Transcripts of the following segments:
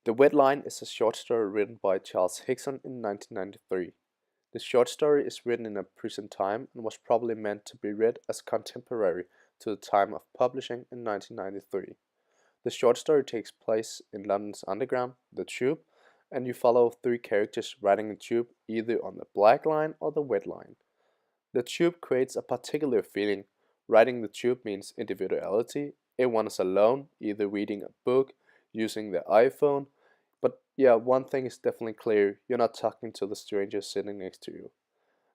The Red Line is a short story written by Charles Hickson in 1993. The short story is written in a present time and was probably meant to be read as contemporary to the time of publishing in 1993. The short story takes place in London's Underground, the Tube, and you follow three characters riding the Tube either on the Black Line or the Red Line. The Tube creates a particular feeling. Riding the Tube means individuality. Everyone is alone, either reading a book, using their iPhone. But yeah, one thing is definitely clear, you're not talking to the stranger sitting next to you.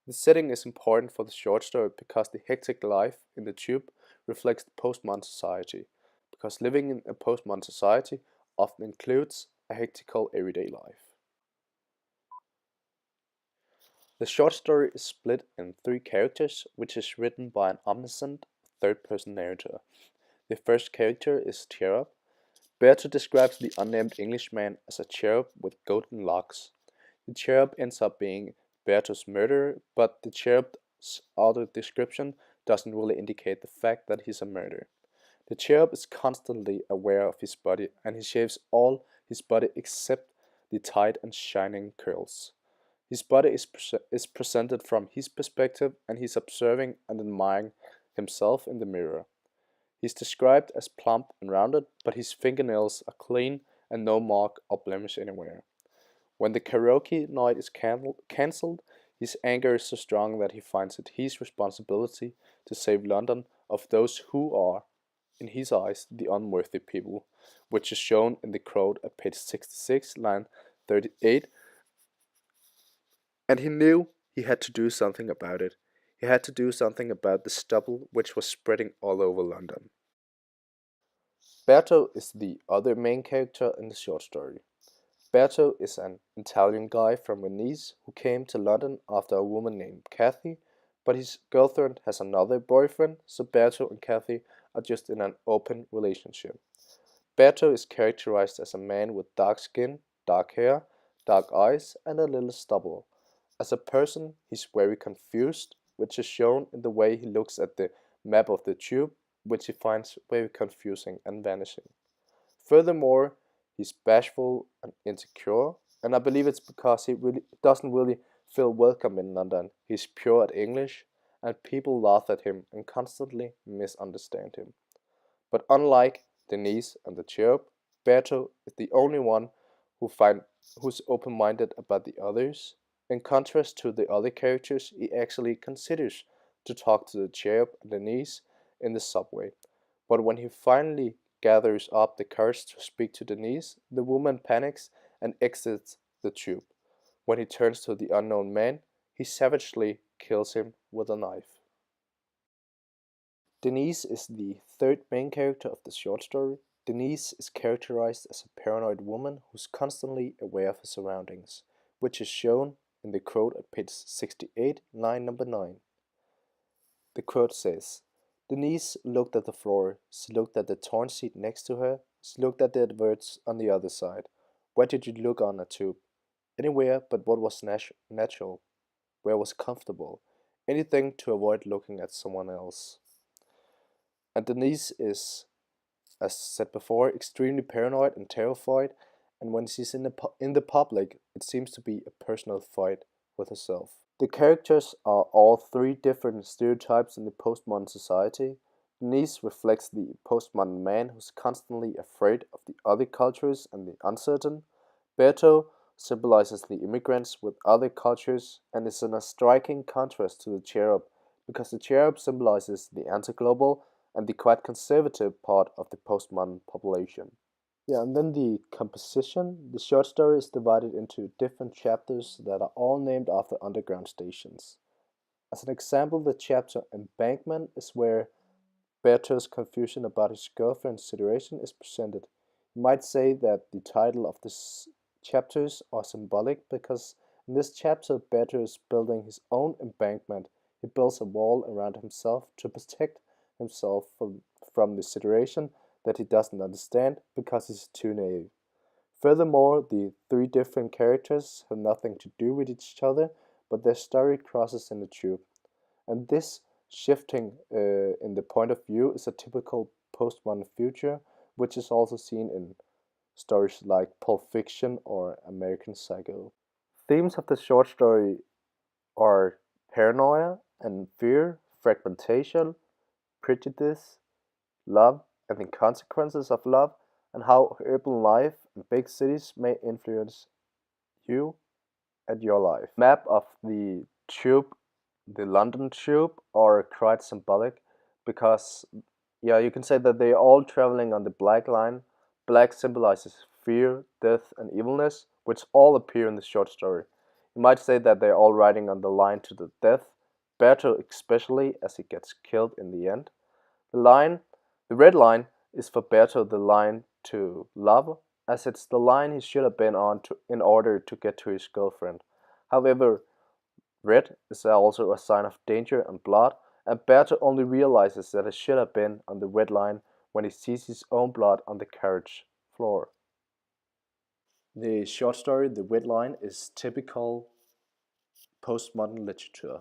The setting is important for the short story because the hectic life in the Tube reflects the postmodern society, because living in a postmodern society often includes a hectical everyday life. The short story is split in three characters, which is written by an omniscient third-person narrator. The first character is Cherub. Berto describes the unnamed Englishman as a cherub with golden locks. The cherub ends up being Berto's murderer, but the cherub's other description doesn't really indicate the fact that he's a murderer. The cherub is constantly aware of his body, and he shaves all his body except the tight and shining curls. His body is presented from his perspective, and he's observing and admiring himself in the mirror. He's described as plump and rounded, but his fingernails are clean and no mark or blemish anywhere. When the karaoke night is cancelled, his anger is so strong that he finds it his responsibility to save London of those who are, in his eyes, the unworthy people, which is shown in the quote at page 66, line 38. And he knew he had to do something about it. He had to do something about the stubble which was spreading all over London. Berto is the other main character in the short story. Berto is an Italian guy from Venice who came to London after a woman named Kathy, but his girlfriend has another boyfriend, so Berto and Kathy are just in an open relationship. Berto is characterized as a man with dark skin, dark hair, dark eyes, and a little stubble. As a person, he's very confused, which is shown in the way he looks at the map of the Tube, which he finds very confusing and vanishing. Furthermore, he's bashful and insecure, and I believe it's because he really doesn't really feel welcome in London. He's pure at English, and people laugh at him and constantly misunderstand him. But unlike Denise and the Cherub, Berto is the only one who's open-minded about the others. In contrast to the other characters, he actually considers to talk to the Cherub and Denise in the subway. But when he finally gathers up the courage to speak to Denise, the woman panics and exits the Tube. When he turns to the unknown man, he savagely kills him with a knife. Denise is the third main character of the short story. Denise is characterized as a paranoid woman who's constantly aware of her surroundings, which is shown in the quote at page 68, line number 9. The quote says, Denise looked at the floor, she looked at the torn seat next to her, she looked at the adverts on the other side. Where did you look on a tube? Anywhere but what was natural, where was comfortable, anything to avoid looking at someone else. And Denise is, as said before, extremely paranoid and terrified, and when she's in the public, it seems to be a personal fight with herself. The characters are all three different stereotypes in the postmodern society. Denise reflects the postmodern man who's constantly afraid of the other cultures and the uncertain. Berto symbolizes the immigrants with other cultures and is in a striking contrast to the cherub, because the cherub symbolizes the anti-global and the quite conservative part of the postmodern population. Yeah, and then the composition. The short story is divided into different chapters that are all named after underground stations. As an example, the chapter Embankment is where Berto's confusion about his girlfriend's situation is presented. You might say that the title of these chapters are symbolic because in this chapter Berto is building his own embankment. He builds a wall around himself to protect himself from the situation that he doesn't understand because he's too naive. Furthermore, the three different characters have nothing to do with each other, but their story crosses in the tube. And this shifting in the point of view is a typical postmodern future, which is also seen in stories like Pulp Fiction or American Psycho. Themes of the short story are paranoia and fear, fragmentation, prejudice, love, and the consequences of love, and how urban life and big cities may influence you and your life. Map of the tube, the London tube, are quite symbolic because, yeah, you can say that they're all traveling on the black line. Black symbolizes fear, death, and evilness, which all appear in the short story. You might say that they're all riding on the line to the death, Berto especially, as he gets killed in the end. The line, the red line, is for Berto the line to love, as it's the line he should have been on in order to get to his girlfriend. However, red is also a sign of danger and blood, and Berto only realizes that he should have been on the red line when he sees his own blood on the carriage floor. The short story The Red Line is typical postmodern literature.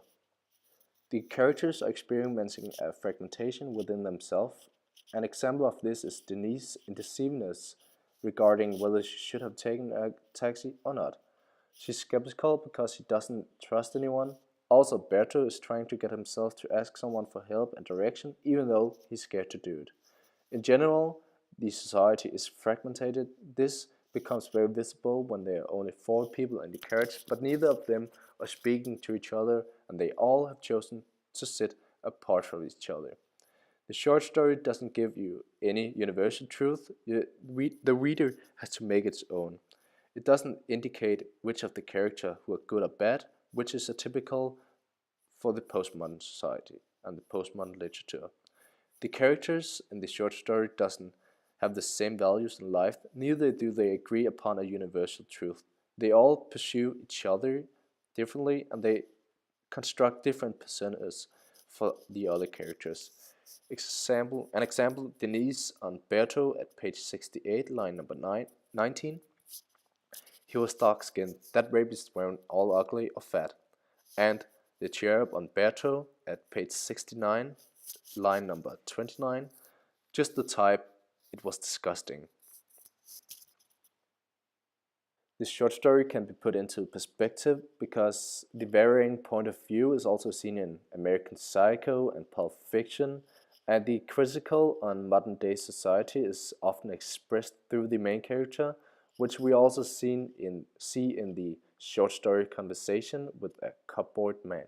The characters are experiencing a fragmentation within themselves. An example of this is Denise' indecisiveness regarding whether she should have taken a taxi or not. She's skeptical because she doesn't trust anyone. Also, Berto is trying to get himself to ask someone for help and direction, even though he's scared to do it. In general, the society is fragmented. This becomes very visible when there are only four people in the carriage, but neither of them are speaking to each other, and they all have chosen to sit apart from each other. The short story doesn't give you any universal truth. The reader has to make its own. It doesn't indicate which of the characters who are good or bad, which is atypical for the postmodern society and the postmodern literature. The characters in the short story doesn't have the same values in life, neither do they agree upon a universal truth. They all pursue each other differently and they construct different personas for the other characters. An example, Denise on Berto at page 68, line number 19. He was dark-skinned. That rapist weren't all ugly or fat. And the cherub on Berto at page 69, line number 29. Just the type, it was disgusting. This short story can be put into perspective because the varying point of view is also seen in American Psycho and Pulp Fiction, and the critical on modern day society is often expressed through the main character, which we also see in the short story Conversation with a Cupboard Man.